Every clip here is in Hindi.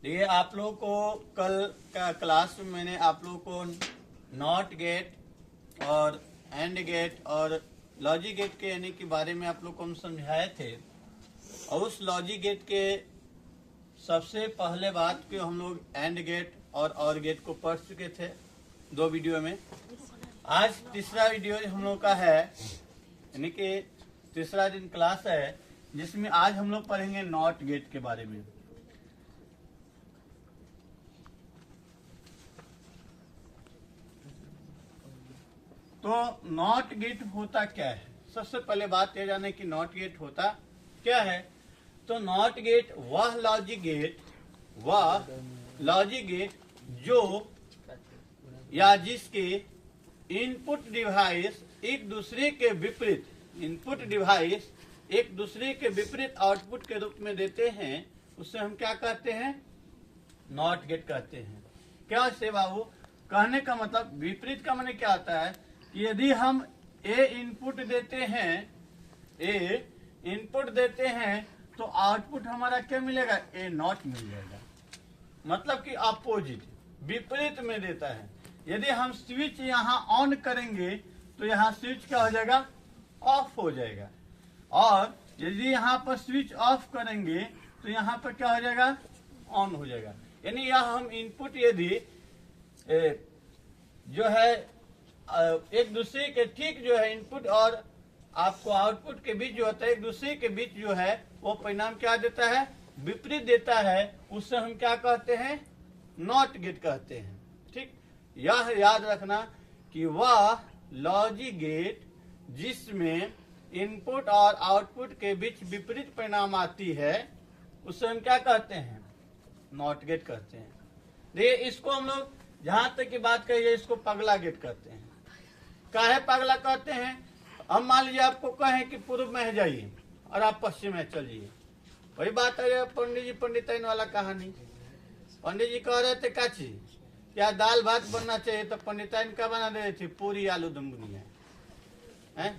ये आप लोगों को कल का क्लास में मैंने आप लोगों को नॉट गेट और एंड गेट और लॉजिक गेट के यानी के बारे में आप लोग को हम समझाए थे। और उस लॉजिक गेट के सबसे पहले बात के हम लोग एंड गेट और गेट को पढ़ चुके थे 2 वीडियो में। आज तीसरा वीडियो हम लोग का है, यानी कि तीसरा दिन क्लास है, जिसमें आज हम लोग पढ़ेंगे नॉट गेट के बारे में। तो नॉट गेट होता क्या है? सबसे पहले बात यह जाने की नॉट गेट होता क्या है। तो नॉट गेट वह लॉजिक गेट जो या जिसके इनपुट डिवाइस एक दूसरे के विपरीत आउटपुट के रूप में देते हैं, उससे हम क्या कहते हैं? नॉट गेट कहते हैं। क्या से बाबू कहने का मतलब विपरीत का माने क्या होता है? यदि हम ए इनपुट देते हैं तो आउटपुट हमारा क्या मिलेगा? ए नॉट मिल जाएगा। मतलब कि अपोजिट विपरीत में देता है। यदि हम स्विच यहाँ ऑन करेंगे तो यहाँ स्विच क्या हो जाएगा? ऑफ हो जाएगा। और यदि यहाँ पर स्विच ऑफ करेंगे तो यहाँ पर क्या हो जाएगा? ऑन हो जाएगा। यानी यह हम इनपुट यदि जो है एक दूसरे के ठीक जो है इनपुट और आपको आउटपुट के बीच जो होता है, एक दूसरे के बीच जो है वो परिणाम क्या देता है? विपरीत देता है। उससे हम क्या कहते हैं? नॉट गेट कहते हैं। ठीक, यह याद रखना कि वह लॉजिक गेट जिसमें इनपुट और आउटपुट के बीच विपरीत परिणाम आती है, उससे हम क्या कहते हैं? नॉट गेट कहते हैं। देखिए, इसको हम लोग जहां तक की बात करिए, इसको पगला गेट कहते हैं। काहे पगला कहते हैं? हम मान लीजिए आपको कहें कि पूर्व में जाइए और आप पश्चिम में चलिए। वही बात है पंडित जी पंडिताइन वाला कहानी। पंडित जी कह रहे थे क्या चीज, क्या दाल भात बनना चाहिए, तो पंडिताइन क्या बना दे रही थी? पूरी आलू दम बुनिया है।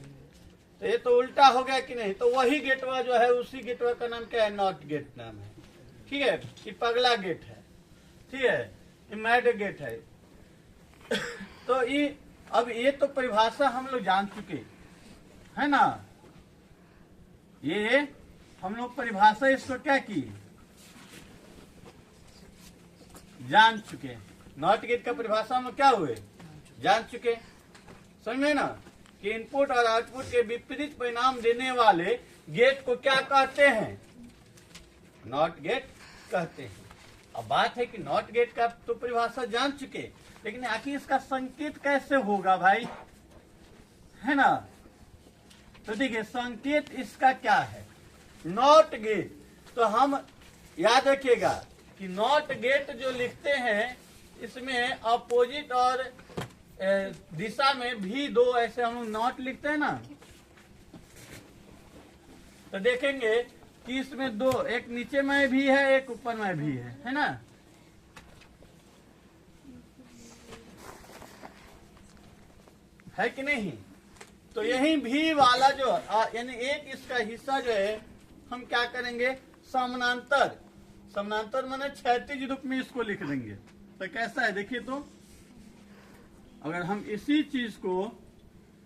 तो ये तो उल्टा हो गया कि नहीं? तो वही गेटवा जो है, उसी गेटवा का नाम क्या है? नॉट गेट नाम है। ठीक है, ये पगला गेट है। ठीक है, ये मैड गेट है। तो ये अब ये तो परिभाषा हम लोग जान चुके है ना। ये हम लोग परिभाषा इसको क्या की? जान चुके। नॉट गेट का परिभाषा में क्या हुए? जान चुके। समझे ना कि इनपुट और आउटपुट के विपरीत परिणाम देने वाले गेट को क्या कहते हैं? नॉट गेट कहते हैं। अब बात है कि नॉट गेट का तो परिभाषा जान चुके, लेकिन आखिर इसका संकेत कैसे होगा भाई, है ना। तो देखिए, संकेत इसका क्या है? नॉट गेट तो हम याद रखिएगा कि नॉट गेट जो लिखते हैं, इसमें अपोजिट और दिशा में भी 2 ऐसे हम नॉट लिखते हैं ना। तो देखेंगे कि इसमें 2, एक नीचे में भी है, एक ऊपर में भी है ना। है कि नहीं? तो यही भी वाला जो यानी एक इसका हिस्सा जो है, हम क्या करेंगे? समानांतर माने क्षैतिज रूप में इसको लिख देंगे। तो कैसा है देखिए, तो अगर हम इसी चीज को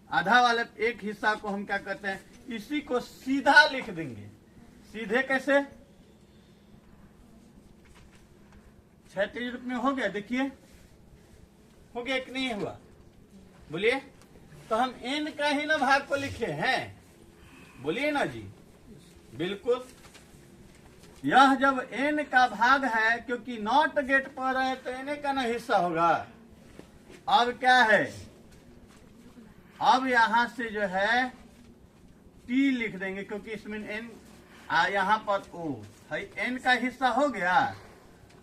आधा वाले एक हिस्सा को हम क्या करते हैं? इसी को सीधा लिख देंगे। सीधे कैसे? क्षैतिज रूप में हो गया। देखिए, हो गया कि नहीं हुआ? बोलिए। तो हम एन का ही ना भाग को लिखे हैं, बोलिए ना जी। बिल्कुल, यह जब एन का भाग है, क्योंकि नॉट गेट पर है तो एन का ना हिस्सा होगा। अब क्या है? अब यहां से जो है टी लिख देंगे, क्योंकि इसमें एन यहाँ पर ओ है, एन का हिस्सा हो गया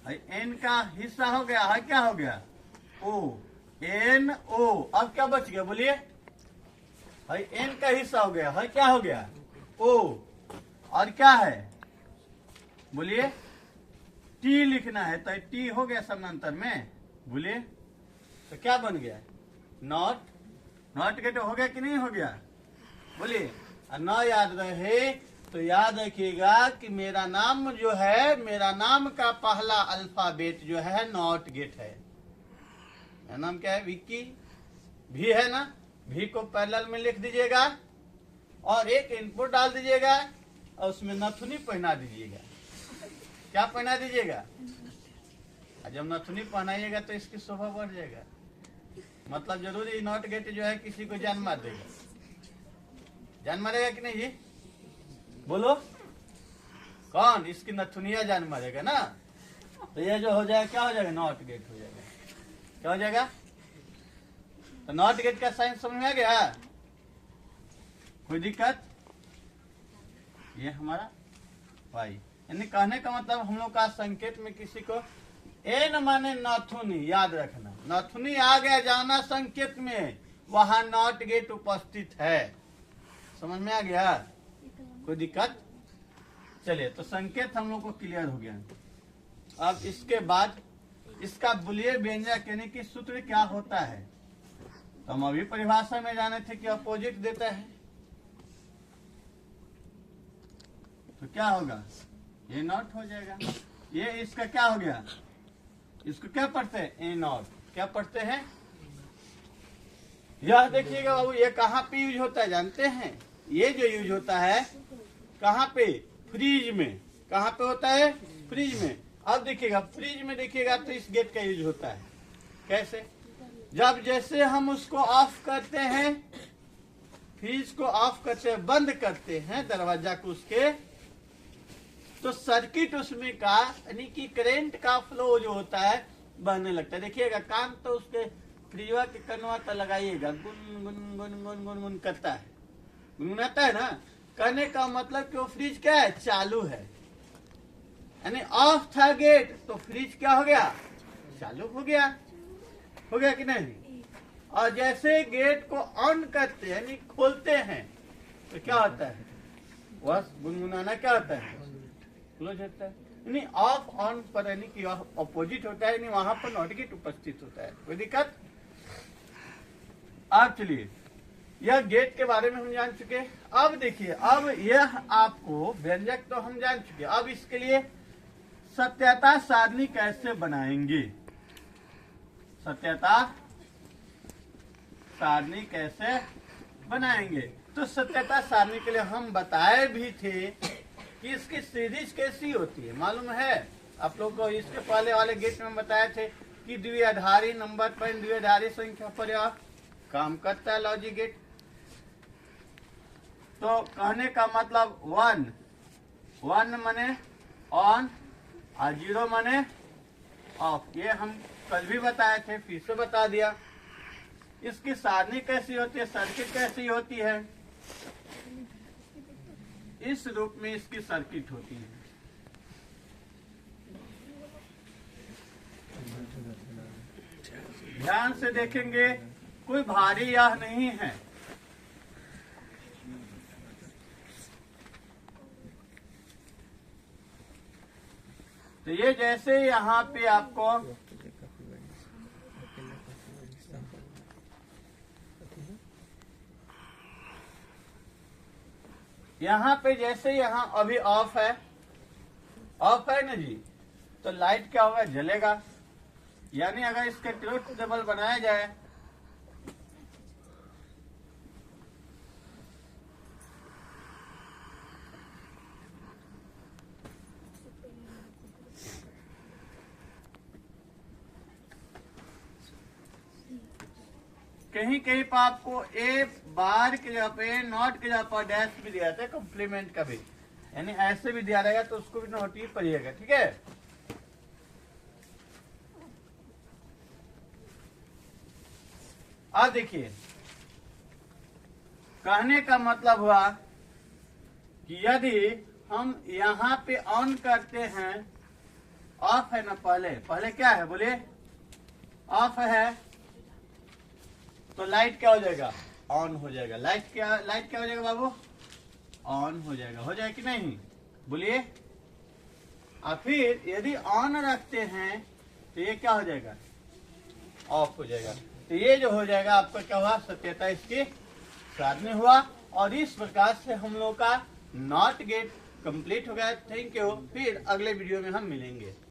है, एन का हिस्सा हो गया है। क्या हो गया? ओ, एन ओ। अब क्या बच गया? बोलिए। है, एन का हिस्सा हो गया है। क्या हो गया? ओ। और क्या है? बोलिए। टी लिखना है, तो टी हो गया समानांतर में। बोलिए, तो क्या बन गया? नॉट गेट हो गया कि नहीं हो गया? बोलिए। न याद रहे तो याद रखिएगा कि मेरा नाम जो है, मेरा नाम का पहला अल्फाबेट जो है नॉट गेट है। मेरा नाम क्या है? विक्की। भी है ना, भी को पैरेलल में लिख दीजिएगा और एक इनपुट डाल दीजिएगा और उसमें नथुनी पहना दीजिएगा। क्या पहना दीजिएगा? जब नथुनी पहनाइएगा तो इसकी शोभा बढ़ जाएगा। मतलब जरूरी नॉट गेट जो है किसी को जान मार देगा। जान मारेगा कि नहीं जी? बोलो कौन? इसकी नथुनिया जान मारेगा ना। तो ये जो हो जाएगा क्या हो जाएगा? नॉट गेट हो जाएगा। क्या हो जाएगा? तो नॉट गेट का साइन समझ में आ गया? कोई दिक्कत? ये हमारा वाई, यानी कहने का मतलब हम लोग का संकेत में किसी को एन माने नाथुनी, याद रखना। नाथुनी आ गया जाना संकेत में, वहां नॉट गेट उपस्थित है। समझ में आ गया? कोई दिक्कत? चलिए, तो संकेत हम लोग को क्लियर हो गया। अब इसके बाद इसका बुलियन व्यंजक यानी कि सूत्र क्या होता है, तो हम अभी परिभाषा में जाने थे कि अपोजिट देता है। तो क्या होगा? ये नॉट हो जाएगा। ये इसका क्या हो गया? इसको क्या पढ़ते हैं? ए नॉट। क्या पढ़ते हैं? यह देखिएगा बाबू, ये कहाँ पे यूज होता है जानते हैं? ये जो यूज होता है कहाँ पे? फ्रीज में। कहाँ पे होता है? फ्रीज में। अब देखिएगा, फ्रीज में देखिएगा तो इस गेट का यूज होता है। कैसे? जब जैसे हम उसको ऑफ करते हैं, फ्रीज को ऑफ करते हैं, बंद करते हैं दरवाजा को उसके, तो सर्किट उसमें का यानी कि करंट का फ्लो जो होता है बहने लगता है। देखिएगा कान तो उसके फ्रीजवा के कनवा तो लगाइएगा, गुन गुन गुन गुन गुन गुन करता है, गुनगुनाता है ना। कहने का मतलब कि वो फ्रिज क्या है? चालू है। यानी ऑफ था गेट तो फ्रिज क्या हो गया? चालू हो गया। हो गया कि नहीं? और जैसे गेट को ऑन करते हैं यानी खोलते हैं तो क्या होता है? वह गुनगुनाना क्या होता है? क्लोज होता है। यानी ऑफ ऑन पर यानी कि अपोजिट होता है, यानी वहां पर नॉट गेट उपस्थित होता है। कोई दिक्कत? अब चलिए, यह गेट के बारे में हम जान चुके। अब देखिए, अब यह आपको व्यंजक तो हम जान चुके। अब इसके लिए सत्यता सारणी कैसे बनाएंगे? सत्यता सारणी कैसे बनाएंगे? तो सत्यता सारणी के लिए हम बताए भी थे कि इसकी सीरीज कैसी होती है, मालूम है आप लोग को? इसके पहले वाले गेट में बताए थे कि द्विआधारी नंबर पर द्विआधारी संख्या पर यह काम करता है लॉजिक गेट। तो कहने का मतलब 1 माने ऑन और 0 माने ऑफ। ये हम कल भी बताए थे, फिर से बता दिया। इसकी सारणी कैसी होती है, सर्किट कैसी होती है? इस रूप में इसकी सर्किट होती है। ध्यान से देखेंगे, कोई भारी यह नहीं है। तो ये जैसे यहाँ पे आपको यहाँ पे जैसे यहाँ अभी ऑफ है ना जी, तो लाइट क्या होगा? जलेगा। यानी अगर इसके ट्रुथ टेबल बनाया जाए कहीं कहीं पर आपको ए बार के जगह पे नॉट के जगह पर डैश भी दिया जाता है, कॉम्प्लीमेंट का भी, यानी ऐसे भी दिया रहेगा तो उसको भी नोट ही पड़िएगा। ठीक है? अब देखिए, कहने का मतलब हुआ कि यदि हम यहाँ पे ऑन करते हैं, ऑफ है ना, पहले क्या है बोलिए? ऑफ है, तो लाइट क्या हो जाएगा? ऑन हो जाएगा। लाइट क्या हो जाएगा बाबू? ऑन हो जाएगा। हो जाएगा कि नहीं? बोलिए। और फिर यदि ऑन रखते हैं तो ये क्या हो जाएगा? ऑफ हो जाएगा। तो ये जो हो जाएगा आपका क्या हुआ? सत्यता इसकी सारणी हुआ। और इस प्रकार से हम लोग का नॉट गेट कंप्लीट हो गया। Thank you. फिर अगले वीडियो में हम मिलेंगे।